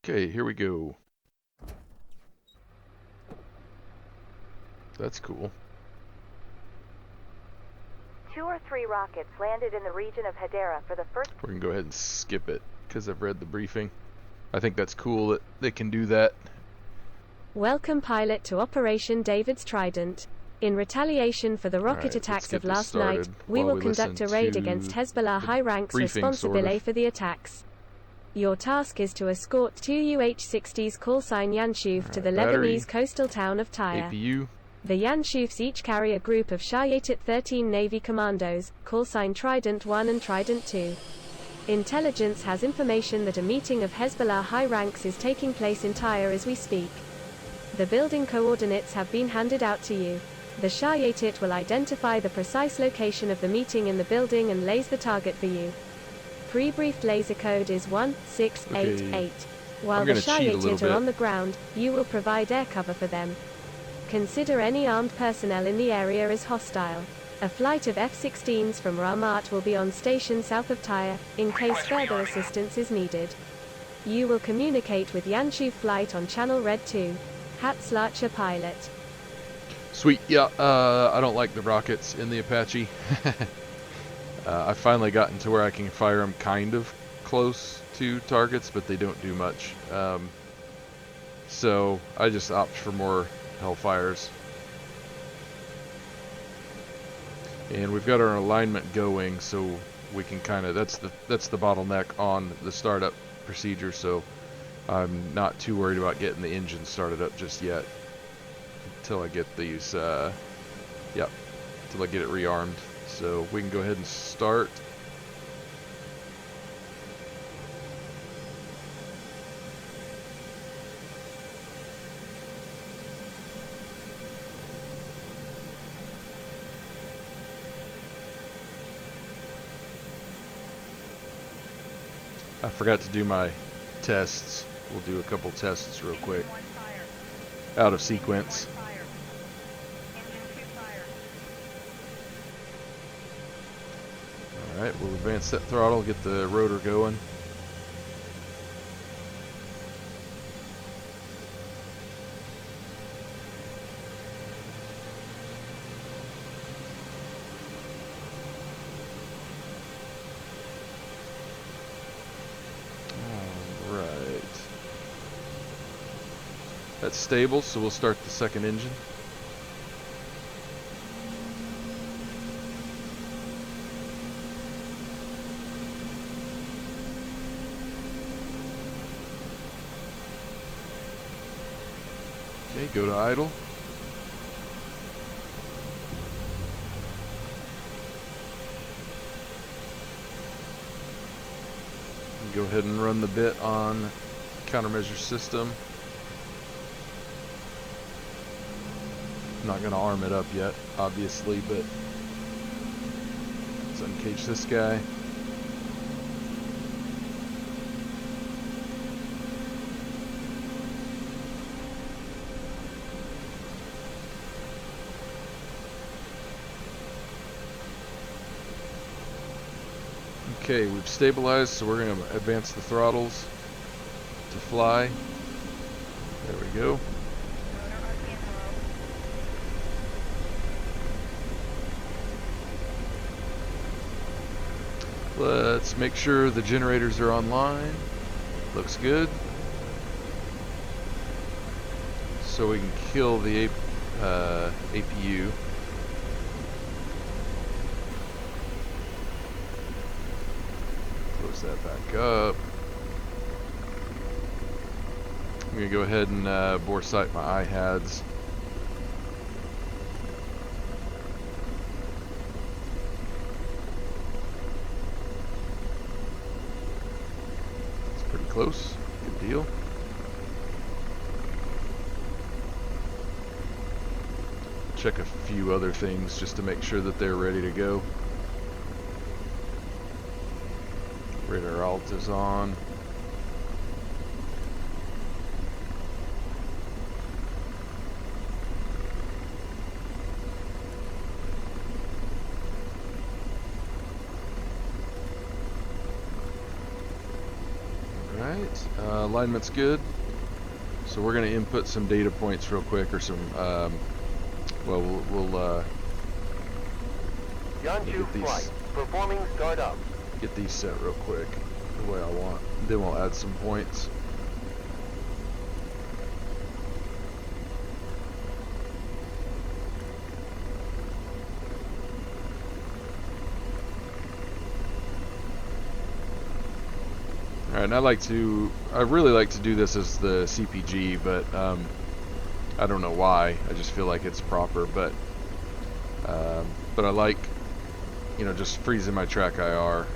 Okay, here we go. That's cool. 2 or 3 rockets landed in the region of Hedera for the first... We're going to go ahead and skip it because I've read the briefing. I think that's cool that they can do that. Welcome, pilot, to Operation David's Trident. In retaliation for the rocket Alright, attacks of let's get this last night, started we while will conduct a listen raid to against Hezbollah the high ranks briefing, responsible sort of. for the attacks. Your task is to escort 2 UH-60s callsign Yanshuf to the battery, Lebanese coastal town of Tyre. APU. The Yanshufs each carry a group of Shayatit 13 Navy commandos, callsign Trident 1 and Trident 2. Intelligence has information that a meeting of Hezbollah high ranks is taking place in Tyre as we speak. The building coordinates have been handed out to you. The Shayatit will identify the precise location of the meeting in the building and lays the target for you. Pre-briefed laser code is 1688. Okay. While the Shayatit are on the ground, you will provide air cover for them. Consider any armed personnel in the area as hostile. A flight of F-16s from Ramat will be on station south of Tyre, in case further assistance is needed. You will communicate with Yanshuf flight on Channel Red 2. Hatzlacher pilot. Sweet, yeah, I don't like the rockets in the Apache. I've finally gotten to where I can fire them kind of close to targets, but they don't do much. So I just opt for more Hellfires. And we've got our alignment going, so we can kind of, that's the bottleneck on the startup procedure, so I'm not too worried about getting the engine started up just yet. Until I get these, until I get it rearmed. So we can go ahead and start. I forgot to do my tests. We'll do a couple tests real quick. Out of sequence. Alright, we'll advance that throttle, get the rotor going. Alright. That's stable, so we'll start the second engine. Okay, go to idle. Go ahead and run the bit on countermeasure system. I'm not going to arm it up yet, obviously, but let's uncage this guy. Okay, we've stabilized, so we're going to advance the throttles to fly. There we go. Let's make sure the generators are online. Looks good. So we can kill the APU. Close that back up. I'm going to go ahead and bore sight my IHADs. It's pretty close. Good deal. Check a few other things just to make sure that they're ready to go. Radar alt is on. Alright, alignment's good. So we're going to input some data points real quick, or some, well, we'll Yanchu flight, performing startup. get these set real quick, the way I want. Then we'll add some points. Alright, and I really like to do this as the CPG, but I don't know why. I just feel like it's proper, but I like, you know, just freezing my track IR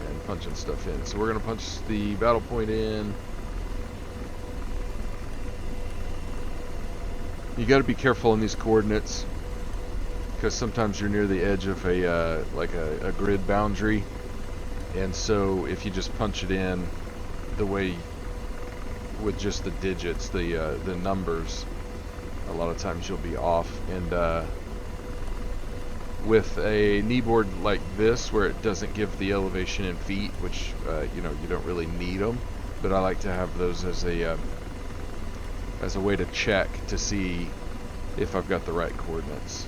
and punching stuff in. So we're gonna punch the battle point in. You got to be careful in these coordinates because sometimes you're near the edge of a like a grid boundary, and so if you just punch it in the way with just the digits, the numbers, a lot of times you'll be off. And with a kneeboard like this, where it doesn't give the elevation in feet, which you know, you don't really need them, but I like to have those as a way to check to see if I've got the right coordinates.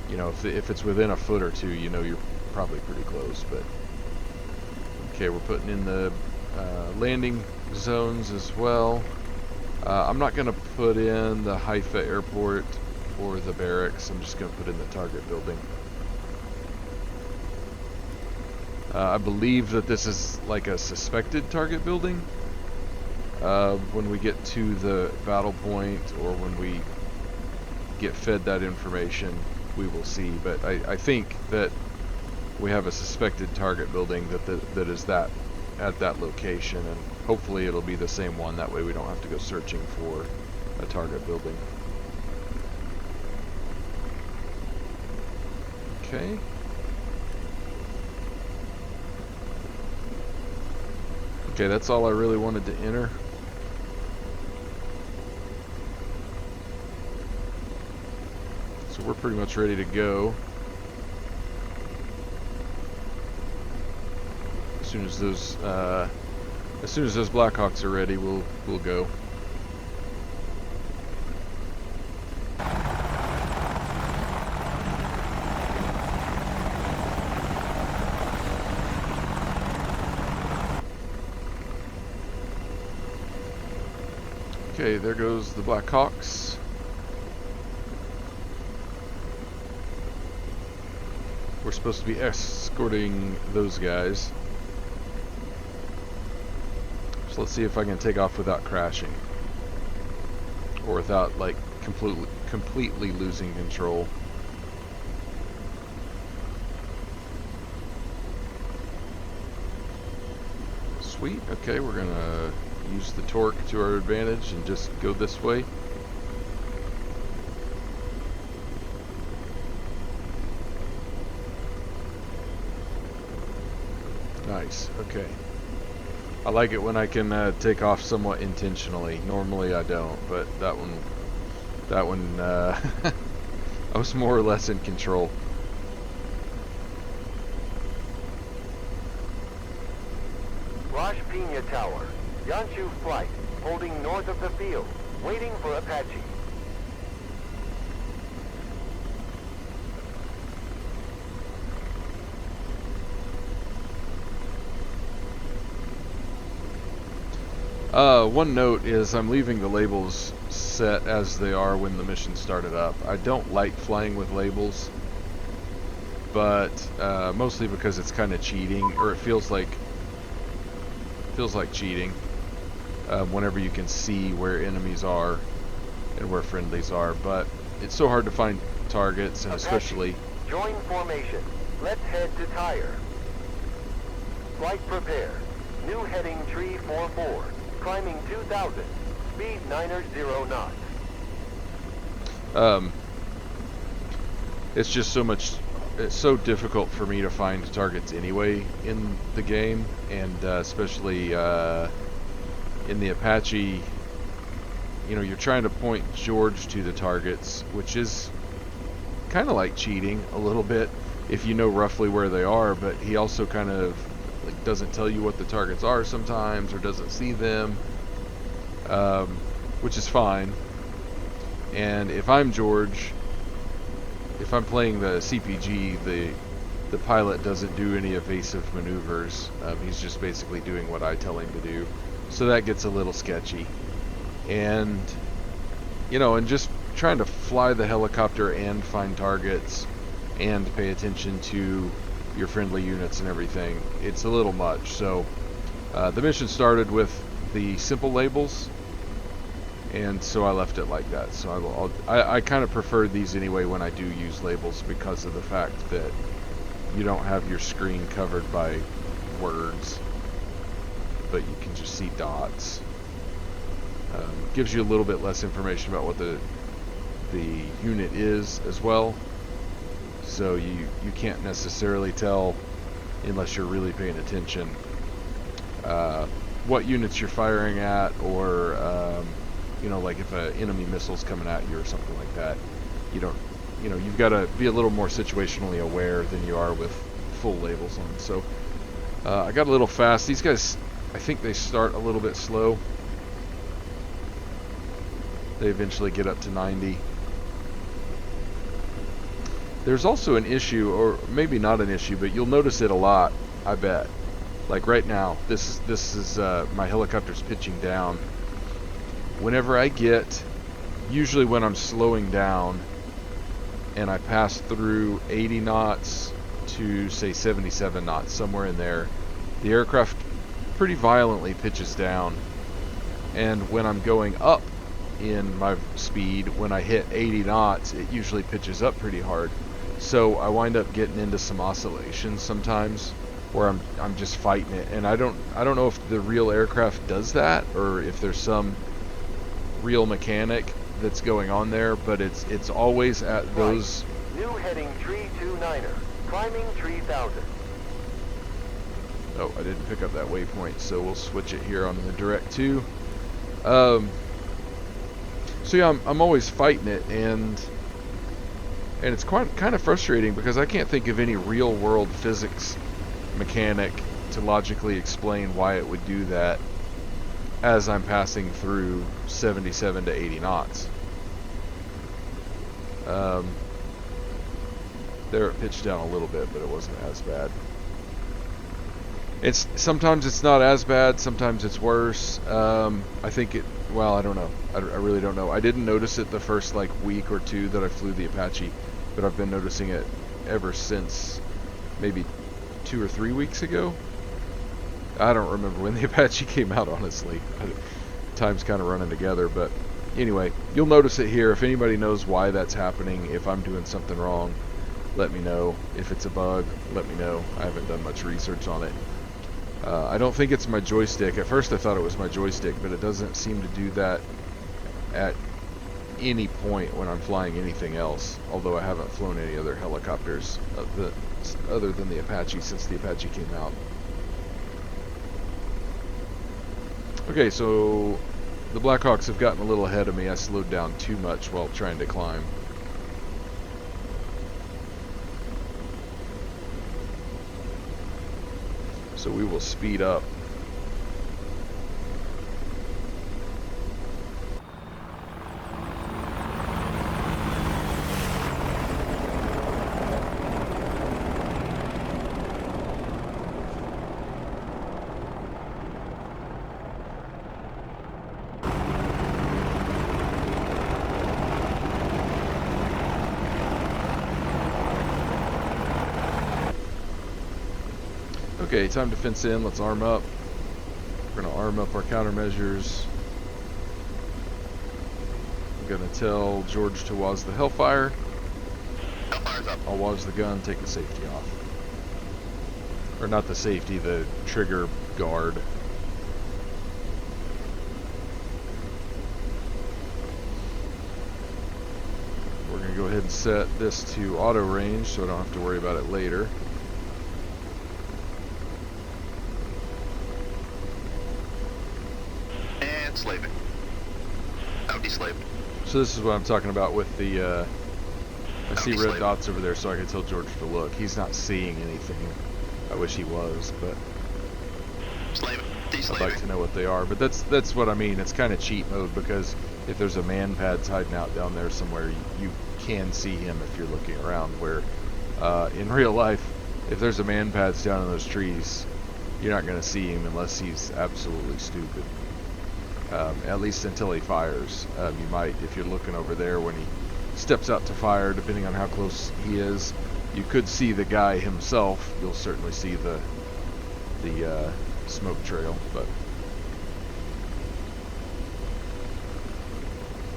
You know, if it's within a foot or two, you know you're probably pretty close. But okay, we're putting in the landing zones as well. I'm not going to put in the Haifa airport or the barracks. I'm just going to put in the target building. I believe that this is like a suspected target building. When we get to the battle point, or when we get fed that information, we will see. But I think that we have a suspected target building that is at that location, and hopefully it'll be the same one. That way we don't have to go searching for a target building. Okay. Okay, that's all I really wanted to enter. So we're pretty much ready to go. As soon as those Blackhawks are ready, we'll go. Okay, there goes the Blackhawks. We're supposed to be escorting those guys. So let's see if I can take off without crashing, or without like completely losing control. Sweet. Okay, we're gonna use the torque to our advantage and just go this way. Nice. Okay. I like it when I can take off somewhat intentionally. Normally I don't, but that one I was more or less in control. Rosh Pina Tower, Yanchu flight, holding north of the field, waiting for Apache. One note is I'm leaving the labels set as they are when the mission started up. I don't like flying with labels, but mostly because it's kind of cheating, or it feels like cheating whenever you can see where enemies are and where friendlies are. But it's so hard to find targets, and Apache, especially join formation. Let's head to Tyre. Flight prepare. New heading tree 44. Climbing 2,000. Speed 90 knots. It's just it's so difficult for me to find targets anyway in the game, and especially in the Apache. You know, you're trying to point George to the targets, which is kind of like cheating a little bit, if you know roughly where they are, but he also kind of like doesn't tell you what the targets are sometimes, or doesn't see them, which is fine. And if I'm George, if I'm playing the CPG, the pilot doesn't do any evasive maneuvers. He's just basically doing what I tell him to do. So that gets a little sketchy. And, you know, and just trying to fly the helicopter and find targets and pay attention to your friendly units and everything, it's a little much. So the mission started with the simple labels, and so I left it like that. So I kind of prefer these anyway when I do use labels, because of the fact that you don't have your screen covered by words, but you can just see dots. Gives you a little bit less information about what the unit is as well, so you can't necessarily tell, unless you're really paying attention, what units you're firing at, or you know, like if an enemy missile's coming at you or something like that. You don't, you know, you've got to be a little more situationally aware than you are with full labels on. So I got a little fast. These guys, I think they start a little bit slow. They eventually get up to 90. There's also an issue, or maybe not an issue, but you'll notice it a lot, I bet. Like right now, this is my helicopter's pitching down. Whenever I get, usually when I'm slowing down, and I pass through 80 knots to say 77 knots, somewhere in there, the aircraft pretty violently pitches down. And when I'm going up in my speed, when I hit 80 knots, it usually pitches up pretty hard. So I wind up getting into some oscillations sometimes, where I'm just fighting it. And I don't know if the real aircraft does that, or if there's some real mechanic that's going on there, but it's always at those. New heading tree 29er, climbing 3000. Oh, I didn't pick up that waypoint, so we'll switch it here on the direct 2. So yeah, I'm always fighting it, and it's kind of frustrating, because I can't think of any real world physics mechanic to logically explain why it would do that as I'm passing through 77 to 80 knots. There it pitched down a little bit, but it wasn't as bad. Sometimes it's not as bad, sometimes it's worse. I think well, I don't know. I really don't know. I didn't notice it the first like week or two that I flew the Apache, but I've been noticing it ever since maybe 2 or 3 weeks ago. I don't remember when the Apache came out, honestly. Time's kind of running together, but anyway, you'll notice it here. If anybody knows why that's happening, if I'm doing something wrong, let me know. If it's a bug, let me know. I haven't done much research on it. I don't think it's my joystick. At first I thought it was my joystick, but it doesn't seem to do that at any point when I'm flying anything else, although I haven't flown any other helicopters other than the Apache since the Apache came out. Okay, so the Blackhawks have gotten a little ahead of me. I slowed down too much while trying to climb. So we will speed up. Okay, time to fence in. Let's arm up. We're going to arm up our countermeasures. I'm going to tell George to waz the Hellfire. Hellfire's up. I'll waz the gun, take the safety off. Or not the safety, the trigger guard. We're going to go ahead and set this to auto range so I don't have to worry about it later. Slaving. Out deslaved. So this is what I'm talking about with the I see red dots over there, so I can tell George to look. He's not seeing anything. I wish he was, but I'd like to know what they are. But that's what I mean. It's kind of cheat mode, because if there's a man pads hiding out down there somewhere, you can see him if you're looking around. Where in real life, if there's a man pads down in those trees, you're not going to see him unless he's absolutely stupid. At least until he fires. You might, if you're looking over there when he steps out to fire, depending on how close he is. You could see the guy himself. You'll certainly see the smoke trail, but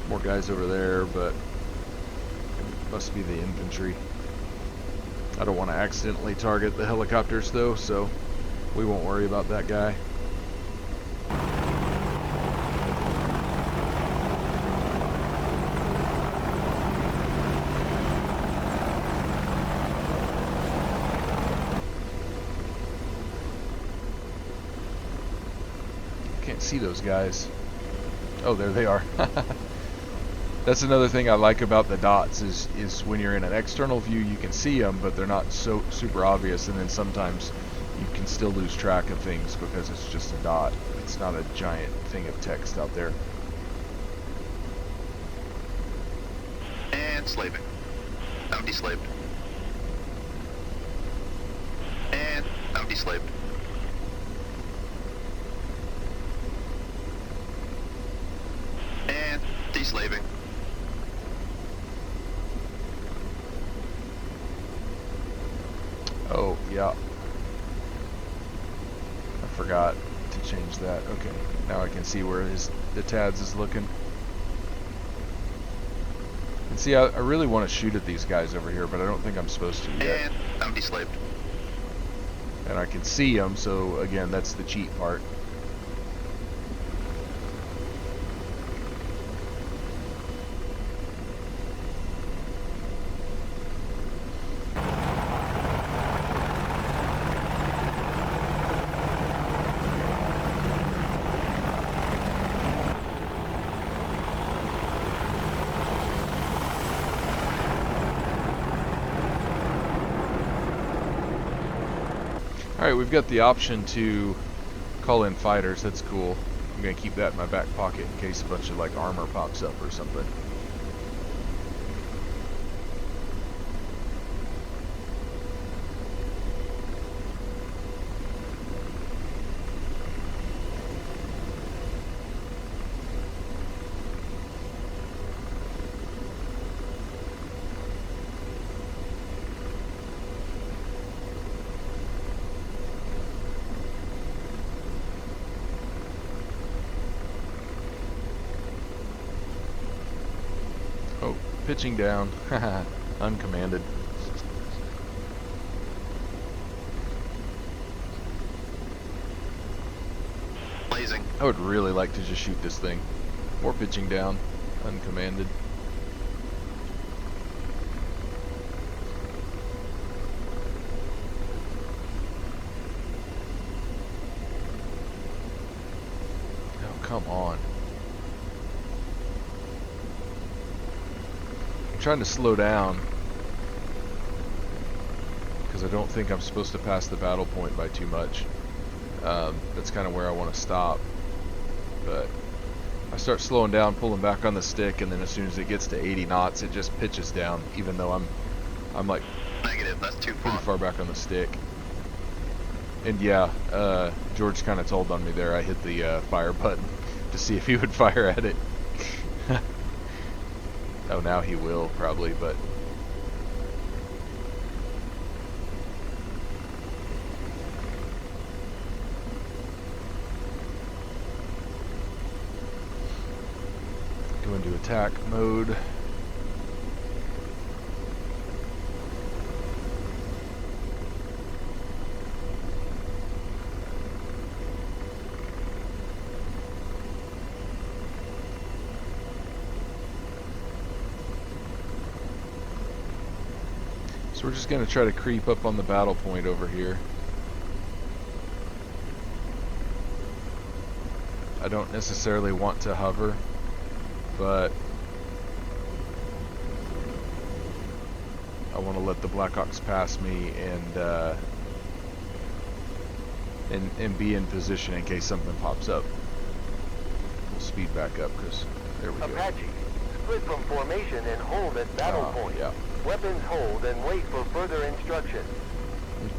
more guys over there, but it must be the infantry. I don't want to accidentally target the helicopters though, so we won't worry about that guy. Can't see those guys. Oh, there they are. That's another thing I like about the dots is when you're in an external view you can see them, but they're not so super obvious, and then sometimes you can still lose track of things because it's just a dot. It's not a giant thing of text out there. And slaving. I'm deslaved. And I'm deslaved. And deslaving. Oh, yeah. I forgot to change that. Okay, now I can see where the TADS is looking. And see, I really want to shoot at these guys over here, but I don't think I'm supposed to yet. And I'm deslaved. And I can see them, so again, that's the cheat part. Alright, we've got the option to call in fighters. That's cool. I'm going to keep that in my back pocket in case a bunch of like armor pops up or something. Oh, pitching down. Uncommanded. Blazing. I would really like to just shoot this thing. More pitching down. Uncommanded. Oh, come on. Trying to slow down because I don't think I'm supposed to pass the battle point by too much. That's kind of where I want to stop, but I start slowing down, pulling back on the stick, and then as soon as it gets to 80 knots it just pitches down, even though I'm like Negative, that's too pretty far. far back on the stick. And yeah, George kind of told on me there. I hit the fire button to see if he would fire at it. Oh, now he will, probably, but... Go into attack mode. So we're just going to try to creep up on the battle point over here. I don't necessarily want to hover, but I want to let the Blackhawks pass me and be in position in case something pops up. We'll speed back up because there we go. Apache, split from formation and hold at battle point. Yeah. Weapons hold and wait for further instructions. Okay.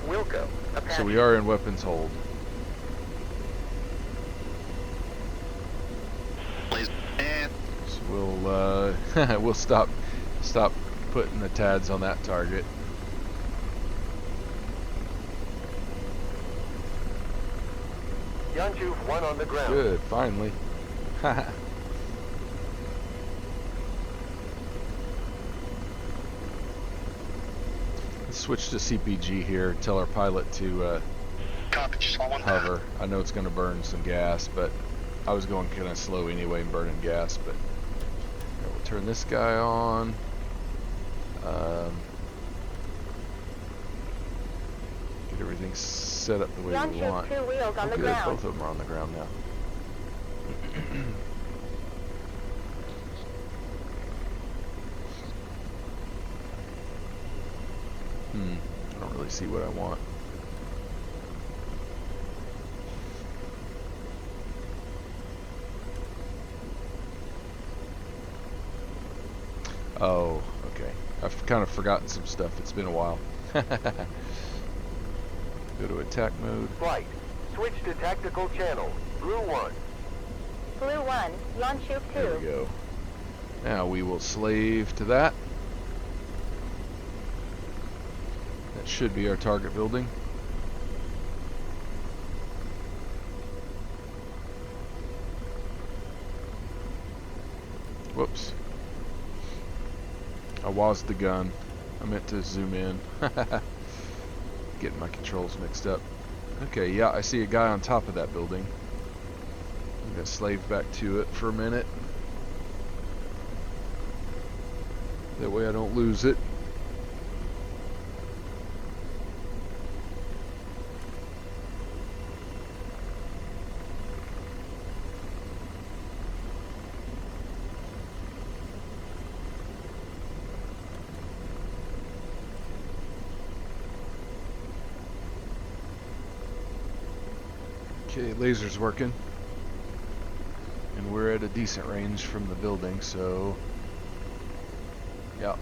Wilco, Apache. So we are in weapons hold. Blaze. And So we'll we'll stop putting the TADs on that target. Yanchu 1 on the ground. Good, finally. Let's switch to CPG here. Tell our pilot to copy, just hold one hover. I know it's going to burn some gas, but I was going kind of slow anyway and burning gas. But yeah, we'll turn this guy on. Get everything set up the way we Yanchu want. 2 wheels on the Good, ground. both of them are on the ground now. I don't really see what I want. Oh, okay. I've kind of forgotten some stuff. It's been a while. Go to attack mode. Flight. Switch to tactical channel. Blue 1. Blue 1, Yanchu 2. There we go. Now we will slave to that. That should be our target building. Whoops. I was the gun. I meant to zoom in. Getting my controls mixed up. Okay, yeah, I see a guy on top of that building. I'm gonna slave back to it for a minute. That way I don't lose it. Okay, laser's working. And we're at a decent range from the building, so yeah.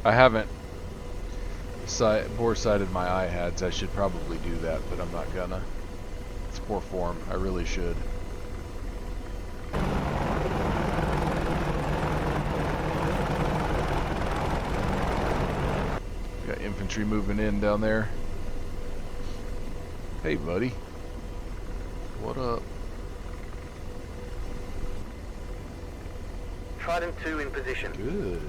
I haven't bore-sighted my iHads. I should probably do that, but I'm not gonna. It's poor form. I really should. Got infantry moving in down there. Hey, buddy. What up? Trident 2 in position. Good.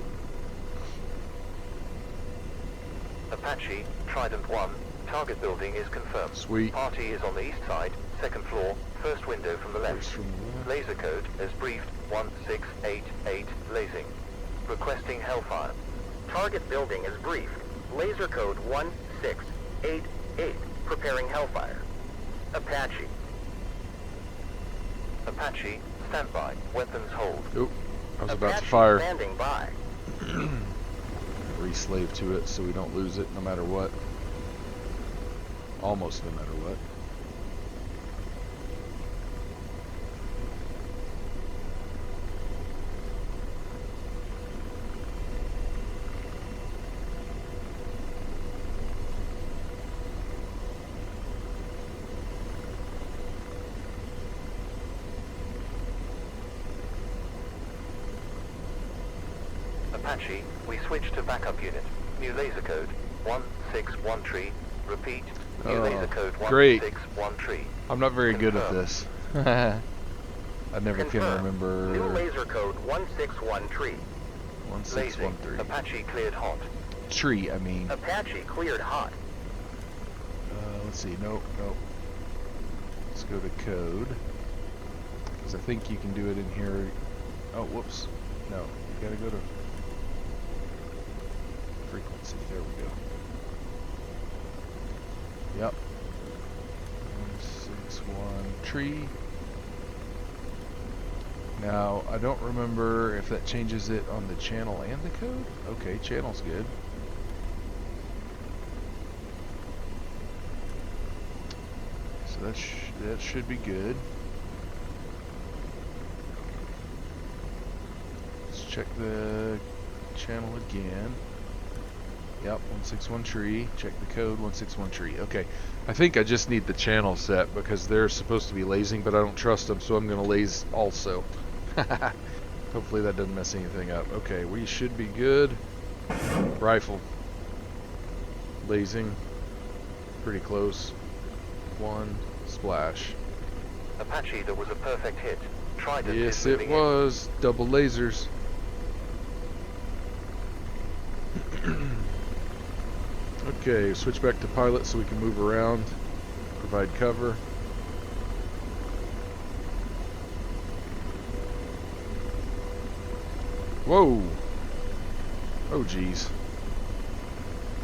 Apache, Trident 1. Target building is confirmed. Sweet. Party is on the east side, second floor, first window from the left. First from the left. Laser code as briefed 1688 lasing. Requesting Hellfire. Target building is briefed. Laser code 1688. Preparing Hellfire. Apache. Apache, standby. Weapons hold. Oop. I was about to Apache fire. standing by. Re-slave to it so we don't lose it no matter what. Almost no matter what. Apache, we switch to backup unit. New laser code 161 Repeat. New Oh, laser code great. 161 I'm not very good at Confirm. this. I never can Confirm. remember. New laser code 161 Lasing. 1613. Apache cleared hot. Tree, I mean. Apache cleared hot. Let's see. Nope, nope. Let's go to code. Because I think you can do it in here. Oh, whoops. No, you gotta go to frequency. There we go. Yep. 161 tree. Now, I don't remember if that changes it on the channel and the code. Okay, channel's good. So that should be good. Let's check the channel again. Yep, 161 tree. Check the code, 161 tree. Okay, I think I just need the channel set because they're supposed to be lasing, but I don't trust them, so I'm going to lase also. Hopefully that doesn't mess anything up. Okay, we should be good. Rifle. Lasing. Pretty close. One splash. Apache, that was a perfect hit. Trident is Yes, moving it was. Double lasers. Okay, switch back to pilot so we can move around, provide cover. Whoa! Oh geez.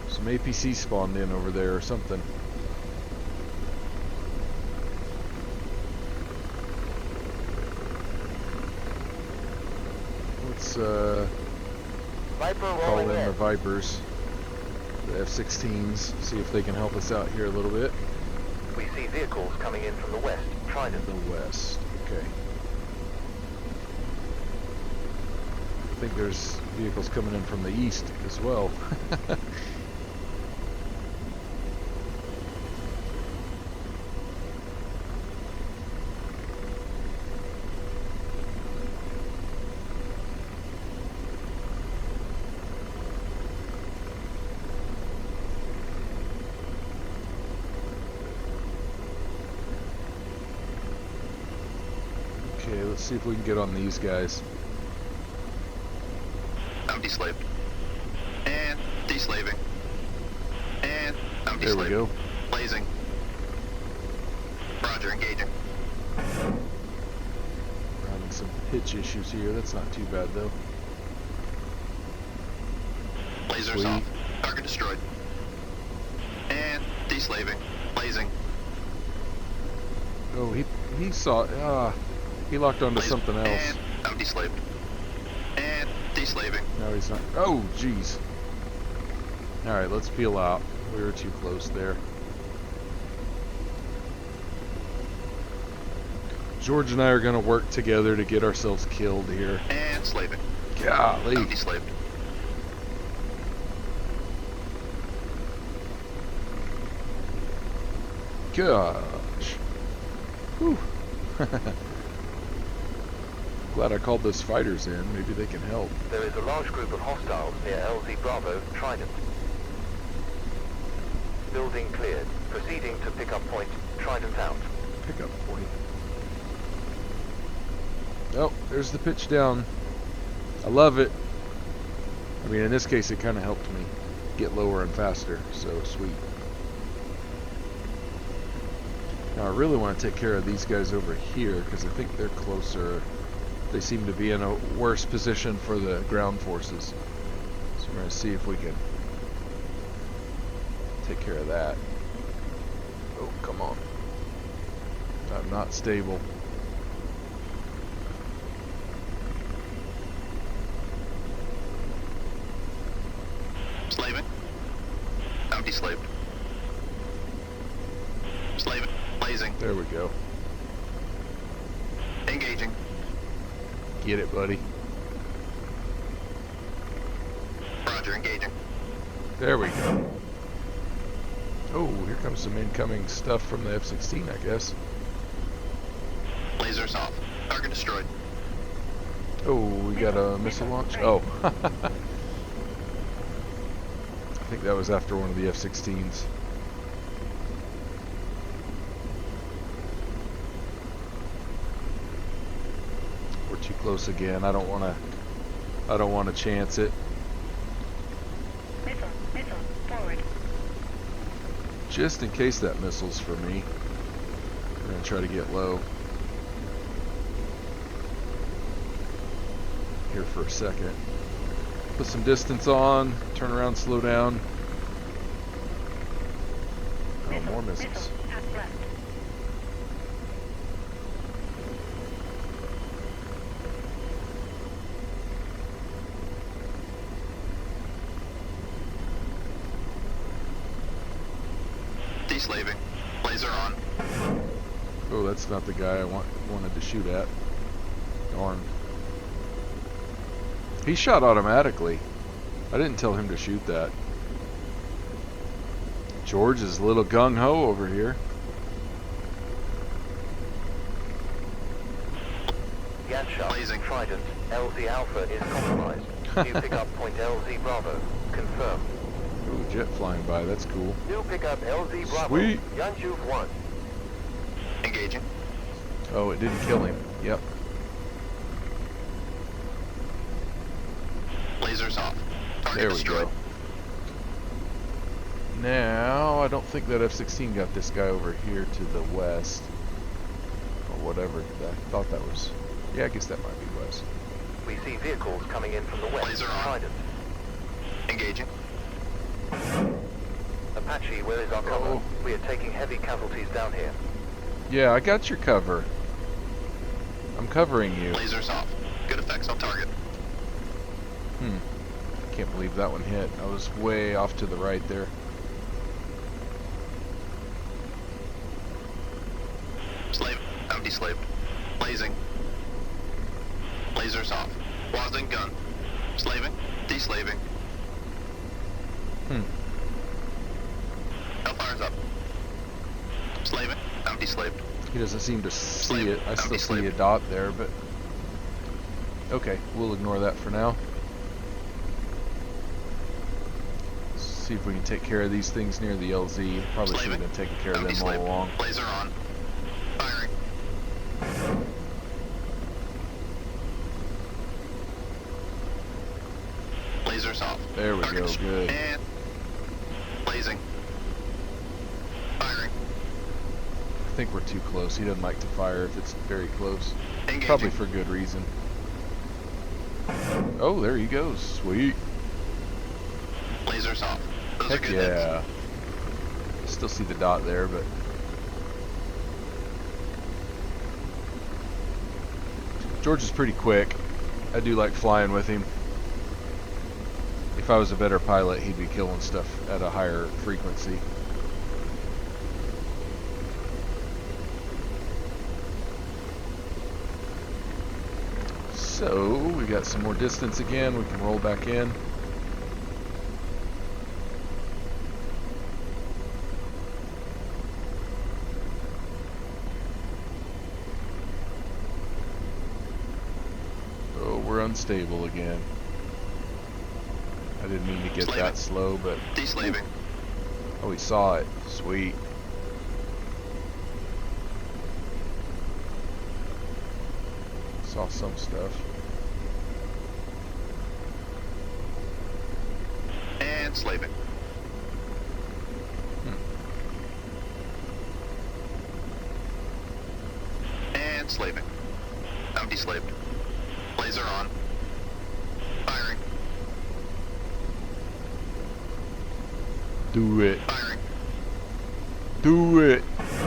Some APC spawned in over there or something. Let's Viper call rolling in the in. Vipers, the F-16s, see if they can help us out here a little bit. We see vehicles coming in from the west. Trident. The west, okay. I think there's vehicles coming in from the east as well. Okay, let's see if we can get on these guys. I'm deslaved. And deslaving. And I'm deslaved. There we go. Blazing. Roger, engaging. We're having some pitch issues here. That's not too bad though. Lasers Sweet. off. Target destroyed. And deslaving. Blazing. Oh, he saw. He locked onto Blazing. something else. And I'm deslaved. And deslaving. No, he's not. Oh, jeez. All right, let's peel out. We were too close there. George and I are going to work together to get ourselves killed here. And slaving. Golly. I'm deslaved. Gosh. Whew. Glad I called those fighters in. Maybe they can help. There is a large group of hostiles near LZ Bravo, Trident. Building cleared. Proceeding to pickup point. Trident out. Pickup point. Oh, there's the pitch down. I love it. I mean, in this case, it kind of helped me get lower and faster. So sweet. Now I really want to take care of these guys over here because I think they're closer. They seem to be in a worse position for the ground forces. So we're going to see if we can take care of that. Oh, come on. I'm not stable. Slaving. I'm deslaved. Slaving. Blazing. There we go. Engaging. Get it, buddy. Roger, engaging. There we go. Oh, here comes some incoming stuff from the F-16, I guess. Lasers off. Target destroyed. Oh, we got a missile launch? Oh. I think that was after one of the F-16s. We're too close again. I don't want to chance it. Missile, forward. Just in case that missile's for me. We're going to try to get low. Here for a second. Put some distance on, turn around, slow down. Oh, more missiles. Pass left. Deslaving. Laser on. Oh, that's not the guy I wanted to shoot at. Darn. He shot automatically. I didn't tell him to shoot that. George is a little gung-ho over here. Gas shot. Blazing. Trident. LZ Alpha is compromised. New pickup point LZ Bravo. Confirmed. Ooh, jet flying by. That's cool. New pickup LZ Bravo. Sweet. Yanchuv 1. Engaging. Oh, it didn't kill him. Yep. Lasers off. Target There we destroyed. go. Now, I don't think that F-16 got this guy over here to the west. Or whatever. I thought that was... Yeah, I guess that might be west. We see vehicles coming in from the west. Laser on. Trident. Engaging. Apache, where is our cover? Uh-oh. We are taking heavy casualties down here. Yeah, I got your cover. I'm covering you. Lasers off. Good effects on target. Can't believe that one hit. I was way off to the right there. Slave. I'm deslaved. Blazing. Lasers off. Wasing gun. Slaving. Deslaving. Hellfire's up. Slaving. I'm deslaved. He doesn't seem to see Slave. it. I still Empty see slave. a dot there, but... Okay, we'll ignore that for now. See if we can take care of these things near the LZ. Probably should have been taking care of them all along. Laser on. Firing. Lasers off. There we Target go, destroyed. good. And blazing. Firing. I think we're too close. He doesn't like to fire if it's very close. Engaging. Probably for good reason. Oh, there he goes. Sweet. Lasers off. Those are Heck good yeah. Still see the dot there, but... George is pretty quick. I do like flying with him. If I was a better pilot, he'd be killing stuff at a higher frequency. So, we got some more distance again. We can roll back in. Oh, we're unstable again. I didn't mean to get Slaving. that slow, but... Deslaving. Oh, he saw it. Sweet. Saw some stuff. And slaving. And slaving. I'm deslaved. Laser on. Firing. Do it. Firing. Do it.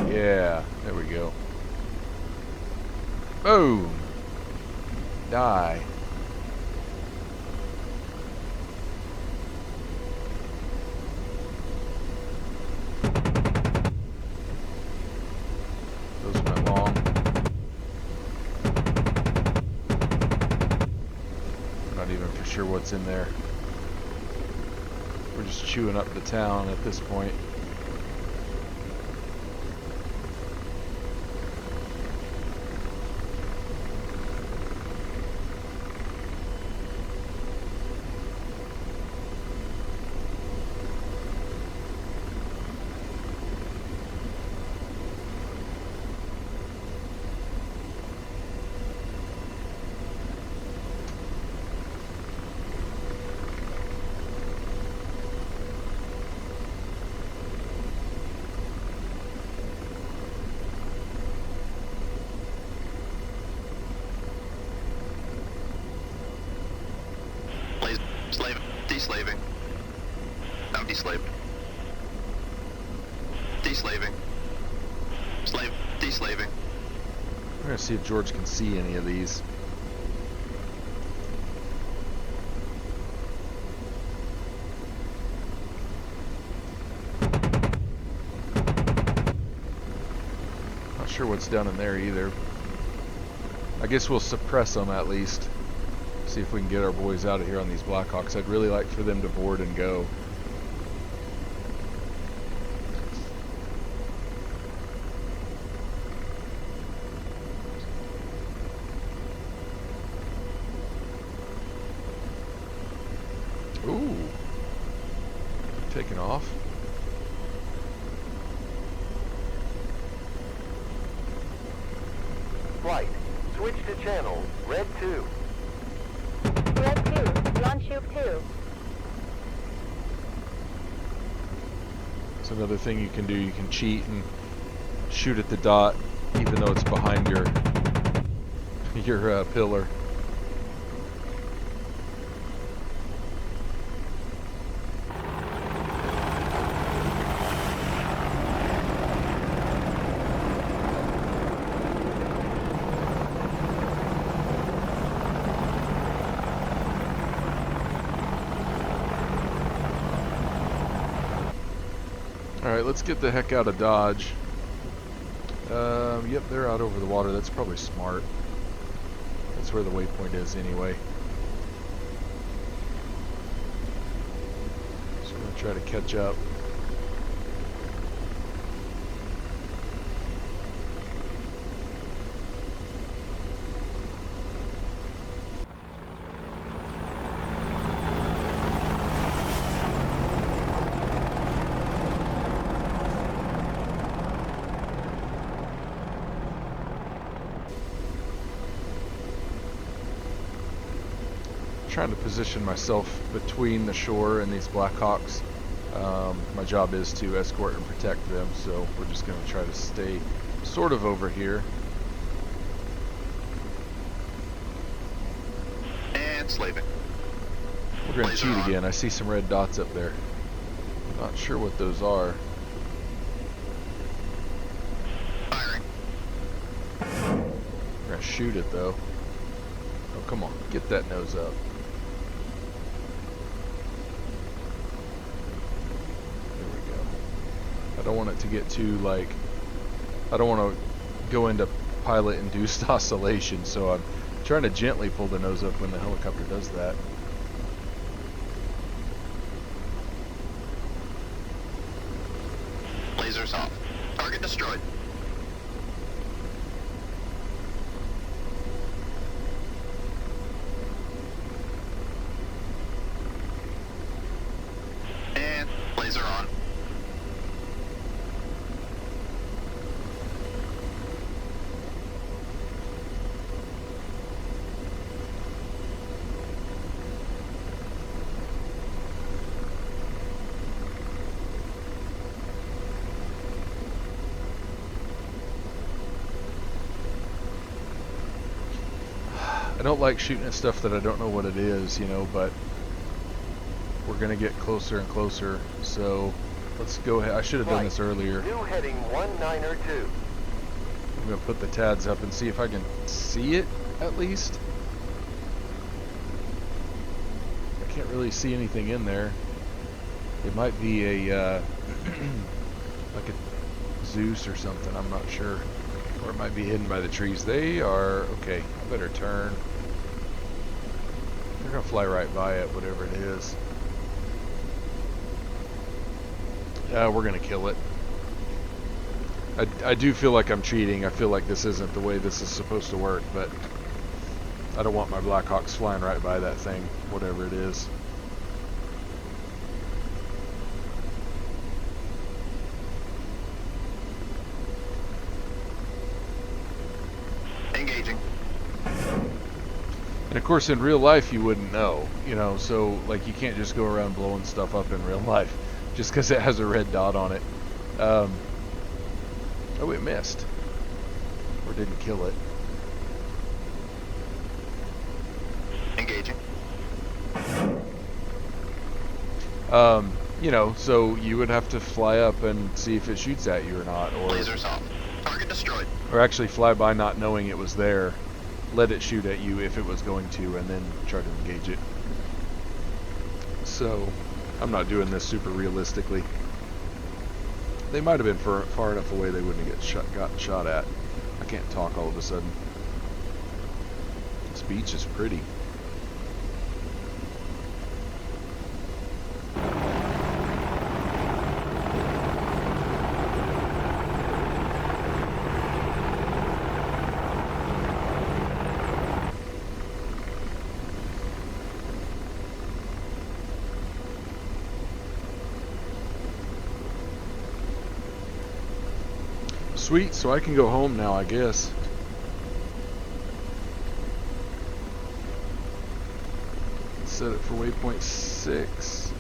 Yeah. There we go. Boom. Die. Those went long. Not even for sure what's in there. We're just chewing up the town at this point. Slaving. Deslaving. I'm deslaved. Deslaving. Slave. Deslaving. We're gonna see if George can see any of these. sure what's down in there either. I guess we'll suppress them at least. See if we can get our boys out of here on these Blackhawks. I'd really like for them to board and go. Ooh. Taking off. Flight. Switch to channel. Red 2. Red 2, launch tube 2. It's another thing you can do. You can cheat and shoot at the dot, even though it's behind your pillar. Alright, let's get the heck out of Dodge. Yep, they're out over the water. That's probably smart. That's where the waypoint is anyway. So we're going to try to catch up. Trying to position myself between the shore and these Blackhawks. My job is to escort and protect them, so we're just going to try to stay sort of over here. And slaving. We're going to Laser cheat on. again. I see some red dots up there. Not sure what those are. Firing. We're going to shoot it though. Oh, come on. Get that nose up. I don't want it to get too, like, I don't want to go into pilot-induced oscillation, so I'm trying to gently pull the nose up when the helicopter does that. Lasers off. Target destroyed. And laser on. I don't like shooting at stuff that I don't know what it is, you know, but we're going to get closer and closer, so let's go ahead. I should have done this earlier. New heading 192. I'm going to put the TADs up and see if I can see it, at least. I can't really see anything in there. It might be a, like a Zeus or something, I'm not sure. Or it might be hidden by the trees. They are, okay, I better turn. They're going to fly right by it, whatever it is. We're going to kill it. I do feel like I'm cheating. I feel like this isn't the way this is supposed to work, but I don't want my Blackhawks flying right by that thing, whatever it is. Engaging. And of course, in real life, you wouldn't know, you know, so like you can't just go around blowing stuff up in real life just because it has a red dot on it. Oh, it missed. Or didn't kill it. Engaging. You know, so you would have to fly up and see if it shoots at you or not, or Lasers off. Target destroyed. actually fly by not knowing it was there, let it shoot at you if it was going to, and then try to engage it. So I'm not doing this super realistically. They might have been far enough away they wouldn't have gotten shot at. I can't talk all of a sudden. This beach is pretty. Sweet, so I can go home now, I guess. Set it for waypoint 6.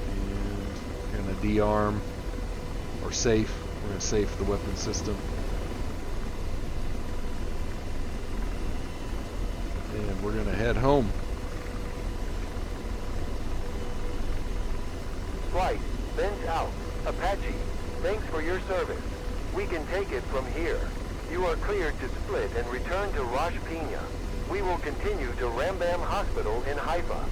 And we're gonna de-arm, or safe. We're gonna safe the weapon system. And we're gonna head home. Flight, vent out. Apache, thanks for your service. We can take it from here. You are cleared to split and return to Rosh Pina. We will continue to Rambam Hospital in Haifa.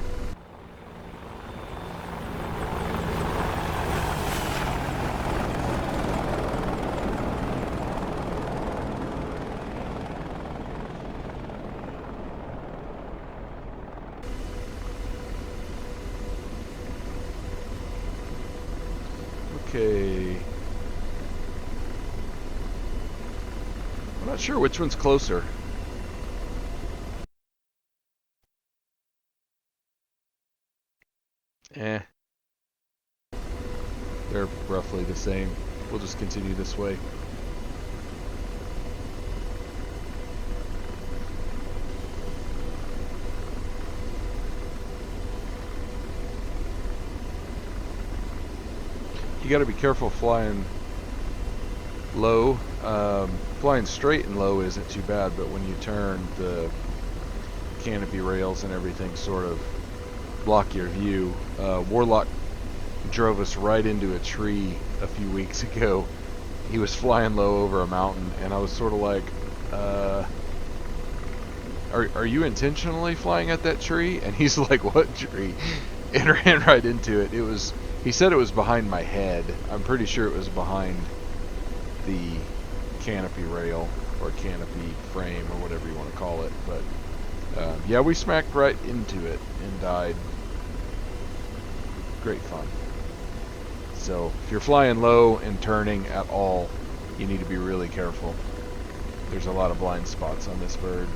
Okay. I'm not sure which one's closer. They're roughly the same. We'll just continue this way. You got to be careful flying low. Flying straight and low isn't too bad, but when you turn, the canopy rails and everything sort of block your view. Warlock drove us right into a tree a few weeks ago. He was flying low over a mountain, and I was sort of like, are you intentionally flying at that tree? And he's like, what tree? And ran right into it. He said it was behind my head. I'm pretty sure it was behind the canopy rail or canopy frame or whatever you want to call it. But yeah, we smacked right into it and died. Great fun. So if you're flying low and turning at all, you need to be really careful. There's a lot of blind spots on this bird.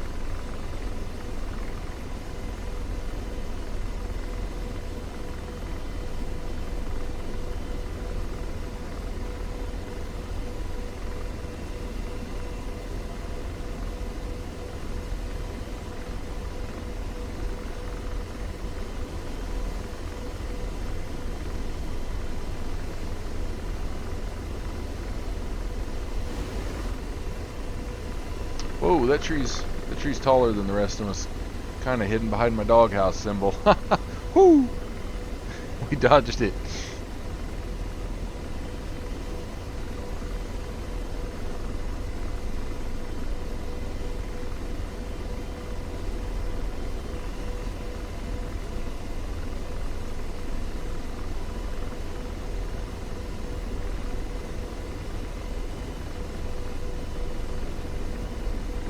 Whoa, that tree's taller than the rest of us. Kind of hidden behind my doghouse symbol. Whoo! We dodged it.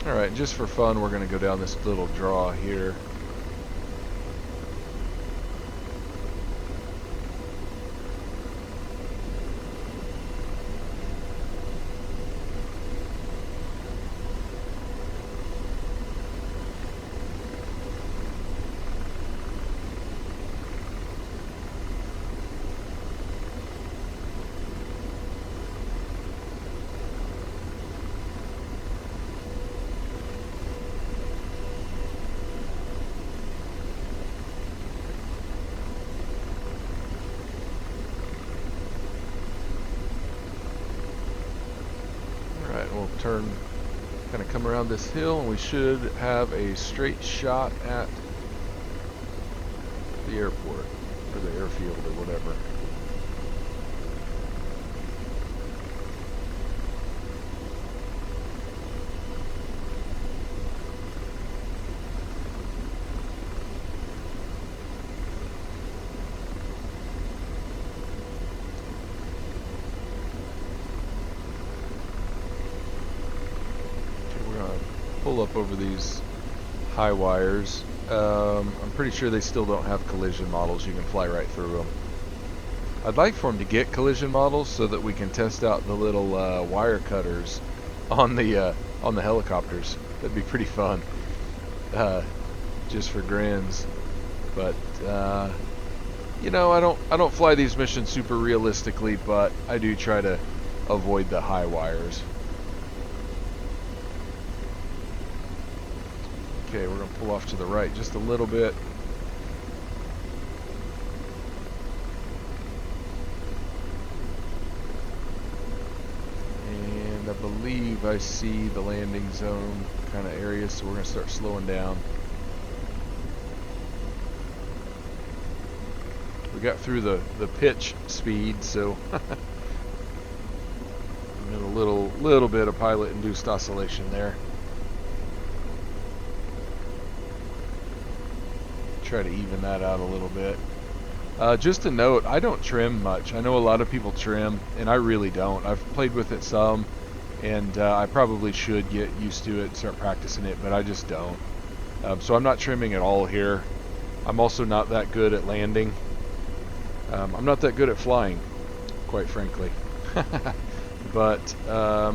Alright, just for fun, we're going to go down this little draw here. We'll turn, kind of come around this hill, and we should have a straight shot at the airport, or the airfield, or whatever. pull up over these high wires. I'm pretty sure they still don't have collision models. You can fly right through them. I'd like for them to get collision models so that we can test out the little wire cutters on the helicopters. That'd be pretty fun, just for grins. But you know, I don't fly these missions super realistically, but I do try to avoid the high wires. Okay, we're gonna pull off to the right just a little bit. And I believe I see the landing zone kind of area, so we're gonna start slowing down. We got through the pitch speed, so a little bit of pilot induced oscillation there. Try to even that out a little bit. Just a note, I don't trim much. I know a lot of people trim, and I really don't. I've played with it some, and I probably should get used to it and start practicing it, but I just don't. So I'm not trimming at all here. I'm also not that good at landing. I'm not that good at flying, quite frankly. But I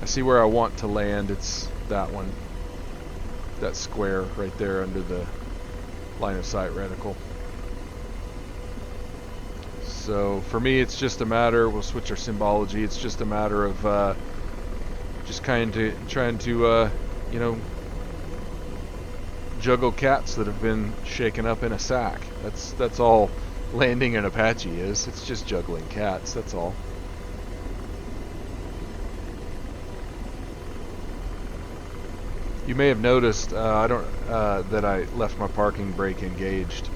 see where I want to land. It's that one. That square right there under the line of sight reticle. So for me, it's just a matter, we'll switch our symbology, it's just a matter of just kind of trying to, you know, juggle cats that have been shaken up in a sack. That's all landing an Apache is. It's just juggling cats, that's all. You may have noticed that I left my parking brake engaged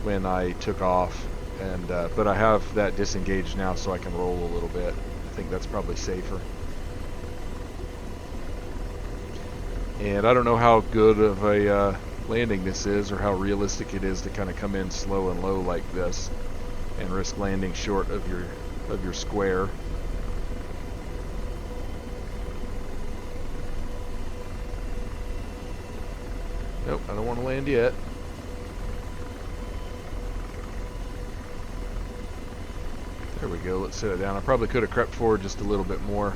when I took off, and but I have that disengaged now so I can roll a little bit. I think that's probably safer. And I don't know how good of a landing this is, or how realistic it is to kind of come in slow and low like this and risk landing short of your square. Nope, I don't want to land yet. There we go, let's set it down. I probably could have crept forward just a little bit more.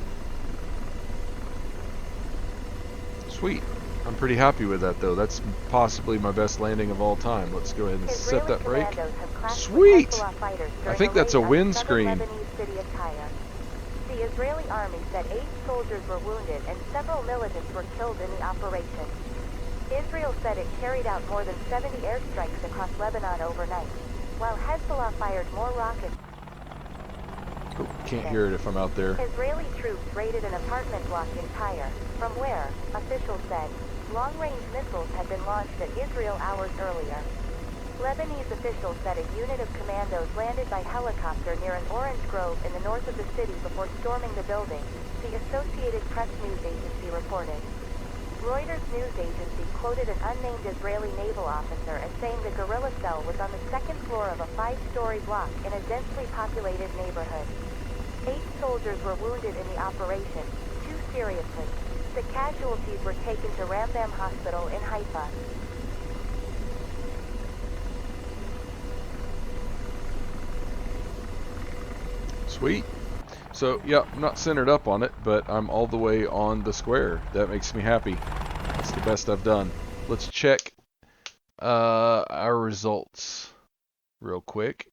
Sweet. I'm pretty happy with that though. That's possibly my best landing of all time. Let's go ahead and set that brake. Sweet! I think that's a windscreen. The Israeli army said 8 soldiers were wounded and several militants were killed in the operation. Israel said it carried out more than 70 airstrikes across Lebanon overnight, while Hezbollah fired more rockets. Oh, can't hear it if I'm out there. Israeli troops raided an apartment block in Tyre, from where, officials said, long-range missiles had been launched at Israel hours earlier. Lebanese officials said a unit of commandos landed by helicopter near an orange grove in the north of the city before storming the building, the Associated Press news agency reported. Reuters news agency quoted an unnamed Israeli naval officer as saying the guerrilla cell was on the second floor of a 5-story block in a densely populated neighborhood. 8 soldiers were wounded in the operation, 2 seriously. The casualties were taken to Rambam Hospital in Haifa. Sweet. So, yeah, I'm not centered up on it, but I'm all the way on the square. That makes me happy. That's the best I've done. Let's check our results real quick.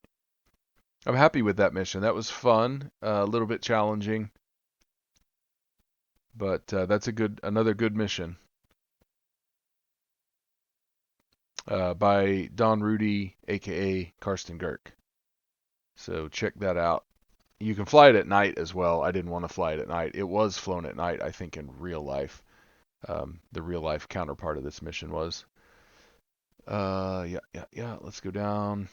I'm happy with that mission. That was fun, a little bit challenging, but that's another good mission by Don Rudi, aka Karsten Girk. So check that out. You can fly it at night as well. I didn't want to fly it at night. It was flown at night, I think, in real life. The real life counterpart of this mission was. Yeah. Let's go down.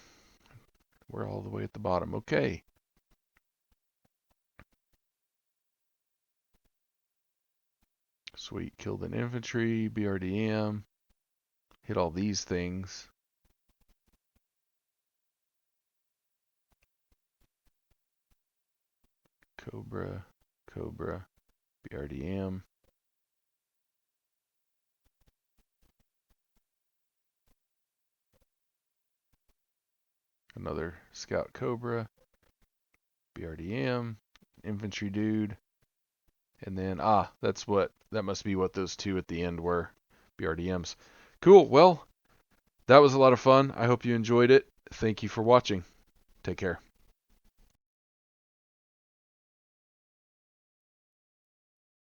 We're all the way at the bottom. Okay. Sweet. Killed an infantry, BRDM. Hit all these things. Cobra, BRDM. Another Scout Cobra, BRDM, infantry dude, and then that must be what those two at the end were, BRDMs. Cool. Well, that was a lot of fun. I hope you enjoyed it. Thank you for watching. Take care.